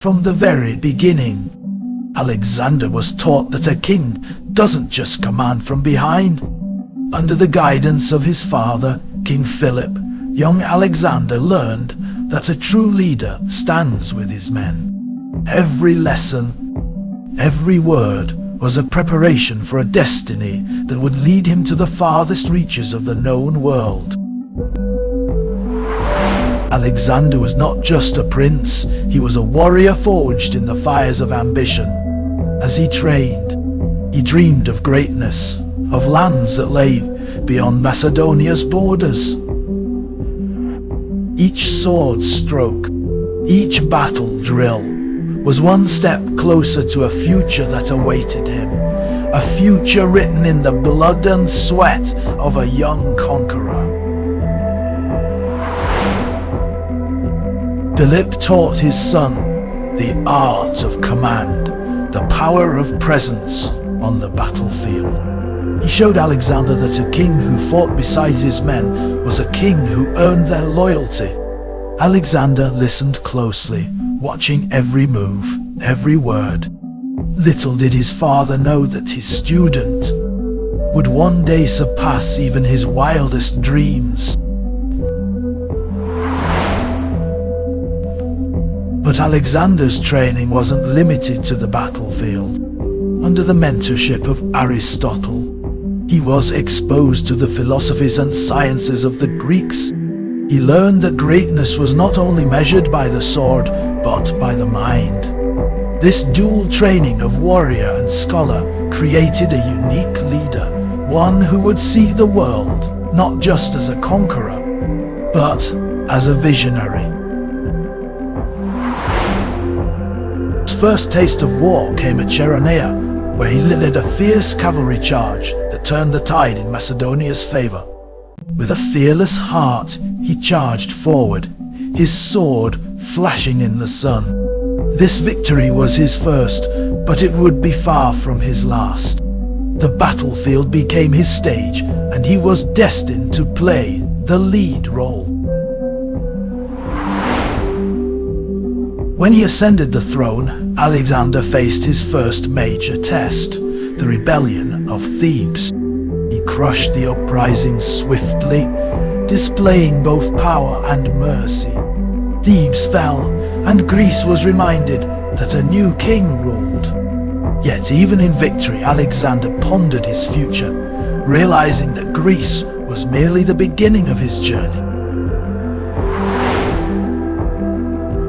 From the very beginning, Alexander was taught that a king doesn't just command from behind. Under the guidance of his father, King Philip, young Alexander learned that a true leader stands with his men. Every lesson, every word was a preparation for a destiny that would lead him to the farthest reaches of the known world. Alexander was not just a prince, he was a warrior forged in the fires of ambition. As he trained, he dreamed of greatness, of lands that lay beyond Macedonia's borders. Each sword stroke, each battle drill, was one step closer to a future that awaited him, a future written in the blood and sweat of a young conqueror. Philip taught his son the art of command, the power of presence on the battlefield. He showed Alexander that a king who fought beside his men was a king who earned their loyalty. Alexander listened closely, watching every move, every word. Little did his father know that his student would one day surpass even his wildest dreams. But Alexander's training wasn't limited to the battlefield. Under the mentorship of Aristotle, he was exposed to the philosophies and sciences of the Greeks. He learned that greatness was not only measured by the sword, but by the mind. This dual training of warrior and scholar created a unique leader, one who would see the world not just as a conqueror, but as a visionary. His first taste of war came at Cheronea, where he led a fierce cavalry charge that turned the tide in Macedonia's favor. With a fearless heart, he charged forward, his sword flashing in the sun. This victory was his first, but it would be far from his last. The battlefield became his stage, and he was destined to play the lead role. When he ascended the throne, Alexander faced his first major test, the rebellion of Thebes. He crushed the uprising swiftly, displaying both power and mercy. Thebes fell, and Greece was reminded that a new king ruled. Yet even in victory, Alexander pondered his future, realizing that Greece was merely the beginning of his journey.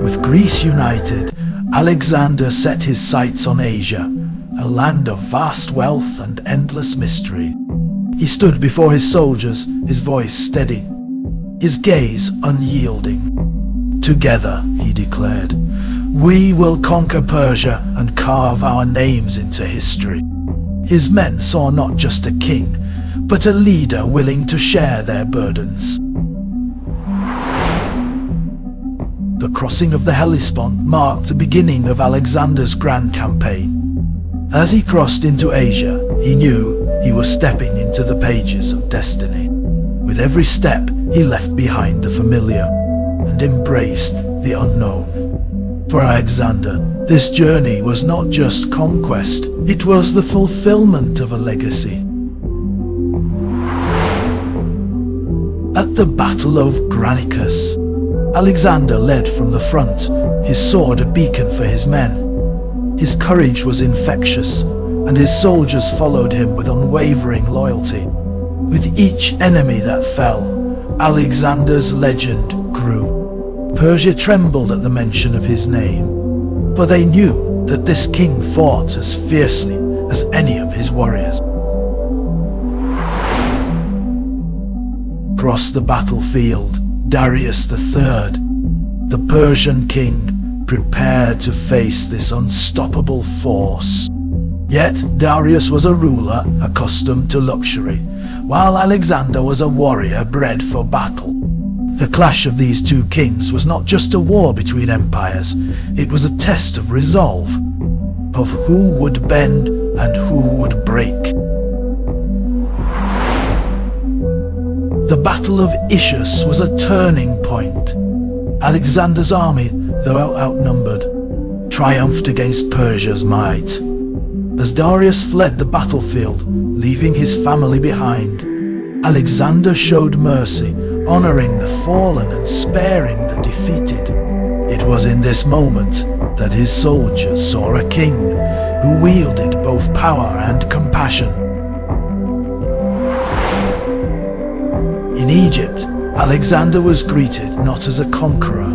With Greece united, Alexander set his sights on Asia, a land of vast wealth and endless mystery. He stood before his soldiers, his voice steady, his gaze unyielding. Together, he declared, we will conquer Persia and carve our names into history. His men saw not just a king, but a leader willing to share their burdens. The crossing of the Hellespont marked the beginning of Alexander's grand campaign. As he crossed into Asia, he knew he was stepping into the pages of destiny. With every step, he left behind the familiar and embraced the unknown. For Alexander, this journey was not just conquest, it was the fulfillment of a legacy. At the Battle of Granicus, Alexander led from the front, his sword a beacon for his men. His courage was infectious, and his soldiers followed him with unwavering loyalty. With each enemy that fell, Alexander's legend grew. Persia trembled at the mention of his name, for they knew that this king fought as fiercely as any of his warriors. Across the battlefield, Darius III, the Persian king, prepared to face this unstoppable force. Yet Darius was a ruler accustomed to luxury, while Alexander was a warrior bred for battle. The clash of these two kings was not just a war between empires, it was a test of resolve, of who would bend and who would break. The Battle of Issus was a turning point. Alexander's army, though outnumbered, triumphed against Persia's might. As Darius fled the battlefield, leaving his family behind, Alexander showed mercy, honoring the fallen and sparing the defeated. It was in this moment that his soldiers saw a king who wielded both power and compassion. In Egypt, Alexander was greeted not as a conqueror,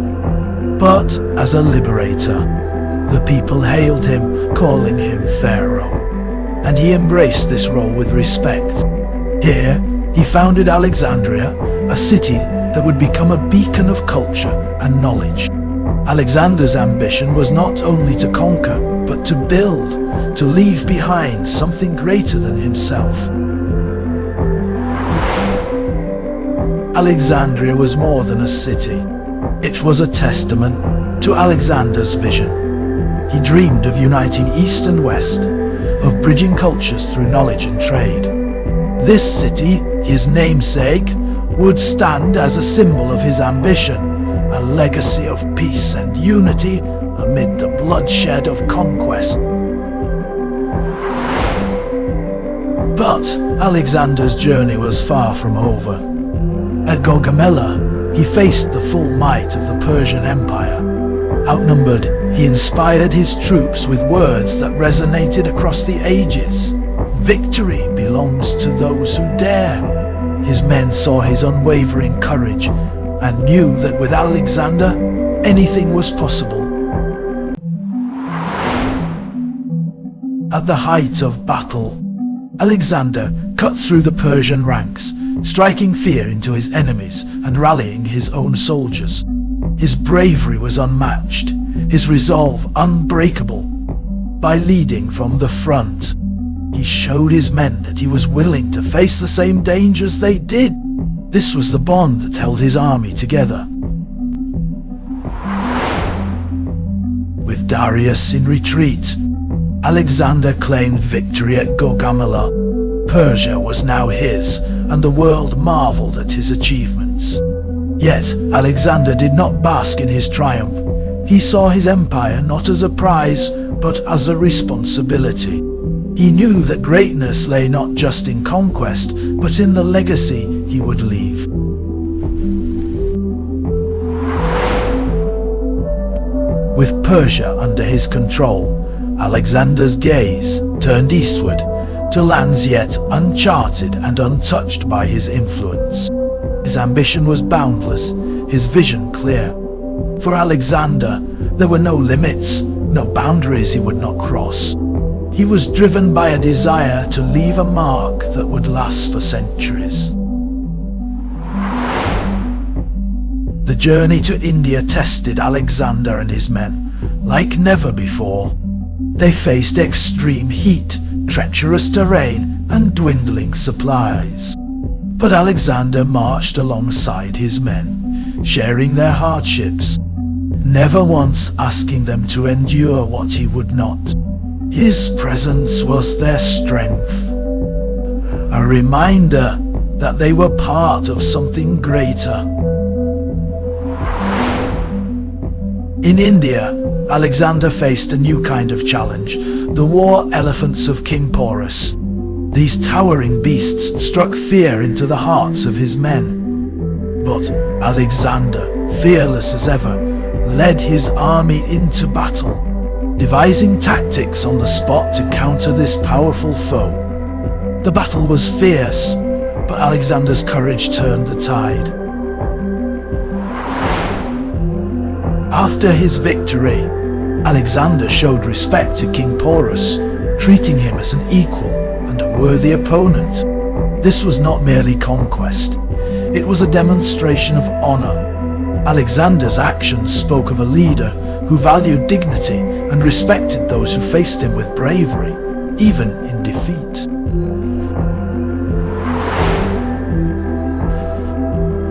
but as a liberator. The people hailed him, calling him Pharaoh, and he embraced this role with respect. Here, he founded Alexandria, a city that would become a beacon of culture and knowledge. Alexander's ambition was not only to conquer, but to build, to leave behind something greater than himself. Alexandria was more than a city. It was a testament to Alexander's vision. He dreamed of uniting East and West, of bridging cultures through knowledge and trade. This city, his namesake, would stand as a symbol of his ambition, a legacy of peace and unity amid the bloodshed of conquest. But Alexander's journey was far from over. At Gaugamela, he faced the full might of the Persian Empire. Outnumbered, he inspired his troops with words that resonated across the ages. Victory belongs to those who dare. His men saw his unwavering courage and knew that with Alexander, anything was possible. At the height of battle, Alexander cut through the Persian ranks, striking fear into his enemies and rallying his own soldiers. His bravery was unmatched, his resolve unbreakable. By leading from the front, he showed his men that he was willing to face the same dangers they did. This was the bond that held his army together. With Darius in retreat, Alexander claimed victory at Gaugamela. Persia was now his, and the world marveled at his achievements. Yet Alexander did not bask in his triumph. He saw his empire not as a prize, but as a responsibility. He knew that greatness lay not just in conquest, but in the legacy he would leave. With Persia under his control, Alexander's gaze turned eastward to lands yet uncharted and untouched by his influence. His ambition was boundless, his vision clear. For Alexander, there were no limits, no boundaries he would not cross. He was driven by a desire to leave a mark that would last for centuries. The journey to India tested Alexander and his men like never before. They faced extreme heat, treacherous terrain, and dwindling supplies. But Alexander marched alongside his men, sharing their hardships, never once asking them to endure what he would not. His presence was their strength, a reminder that they were part of something greater. In India, Alexander faced a new kind of challenge, the war elephants of King Porus. These towering beasts struck fear into the hearts of his men. But Alexander, fearless as ever, led his army into battle, devising tactics on the spot to counter this powerful foe. The battle was fierce, but Alexander's courage turned the tide. After his victory, Alexander showed respect to King Porus, treating him as an equal and a worthy opponent. This was not merely conquest, it was a demonstration of honor. Alexander's actions spoke of a leader who valued dignity and respected those who faced him with bravery, even in defeat.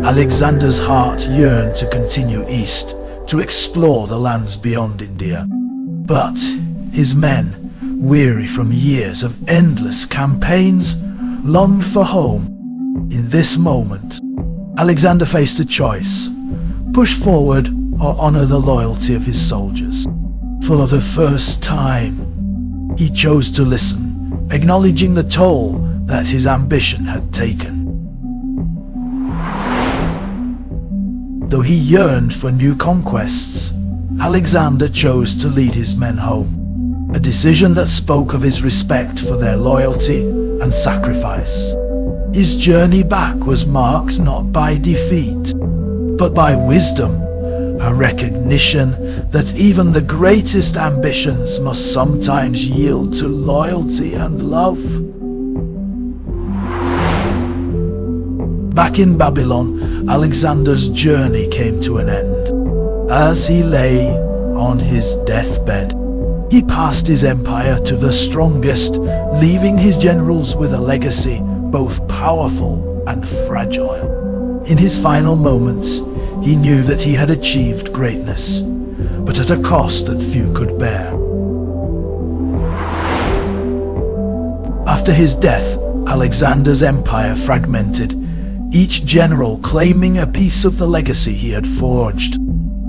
Alexander's heart yearned to continue east, to explore the lands beyond India. But his men, weary from years of endless campaigns, longed for home. In this moment, Alexander faced a choice: push forward or honor the loyalty of his soldiers. For the first time, he chose to listen, acknowledging the toll that his ambition had taken. Though he yearned for new conquests, Alexander chose to lead his men home, a decision that spoke of his respect for their loyalty and sacrifice. His journey back was marked not by defeat, but by wisdom, a recognition that even the greatest ambitions must sometimes yield to loyalty and love. Back in Babylon, Alexander's journey came to an end. As he lay on his deathbed, he passed his empire to the strongest, leaving his generals with a legacy both powerful and fragile. In his final moments, he knew that he had achieved greatness, but at a cost that few could bear. After his death, Alexander's empire fragmented, each general claiming a piece of the legacy he had forged.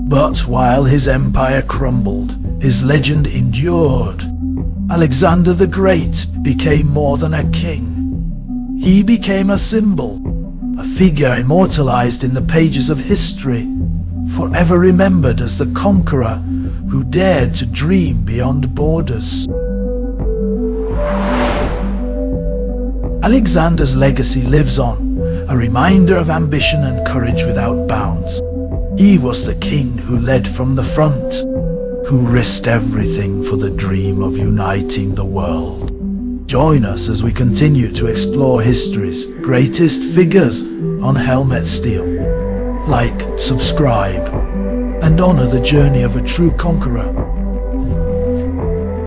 But while his empire crumbled, his legend endured. Alexander the Great became more than a king. He became a symbol, a figure immortalized in the pages of history, forever remembered as the conqueror who dared to dream beyond borders. Alexander's legacy lives on, a reminder of ambition and courage without bounds. He was the king who led from the front, who risked everything for the dream of uniting the world. Join us as we continue to explore history's greatest figures on Helmet Steel. Like, subscribe, and honor the journey of a true conqueror.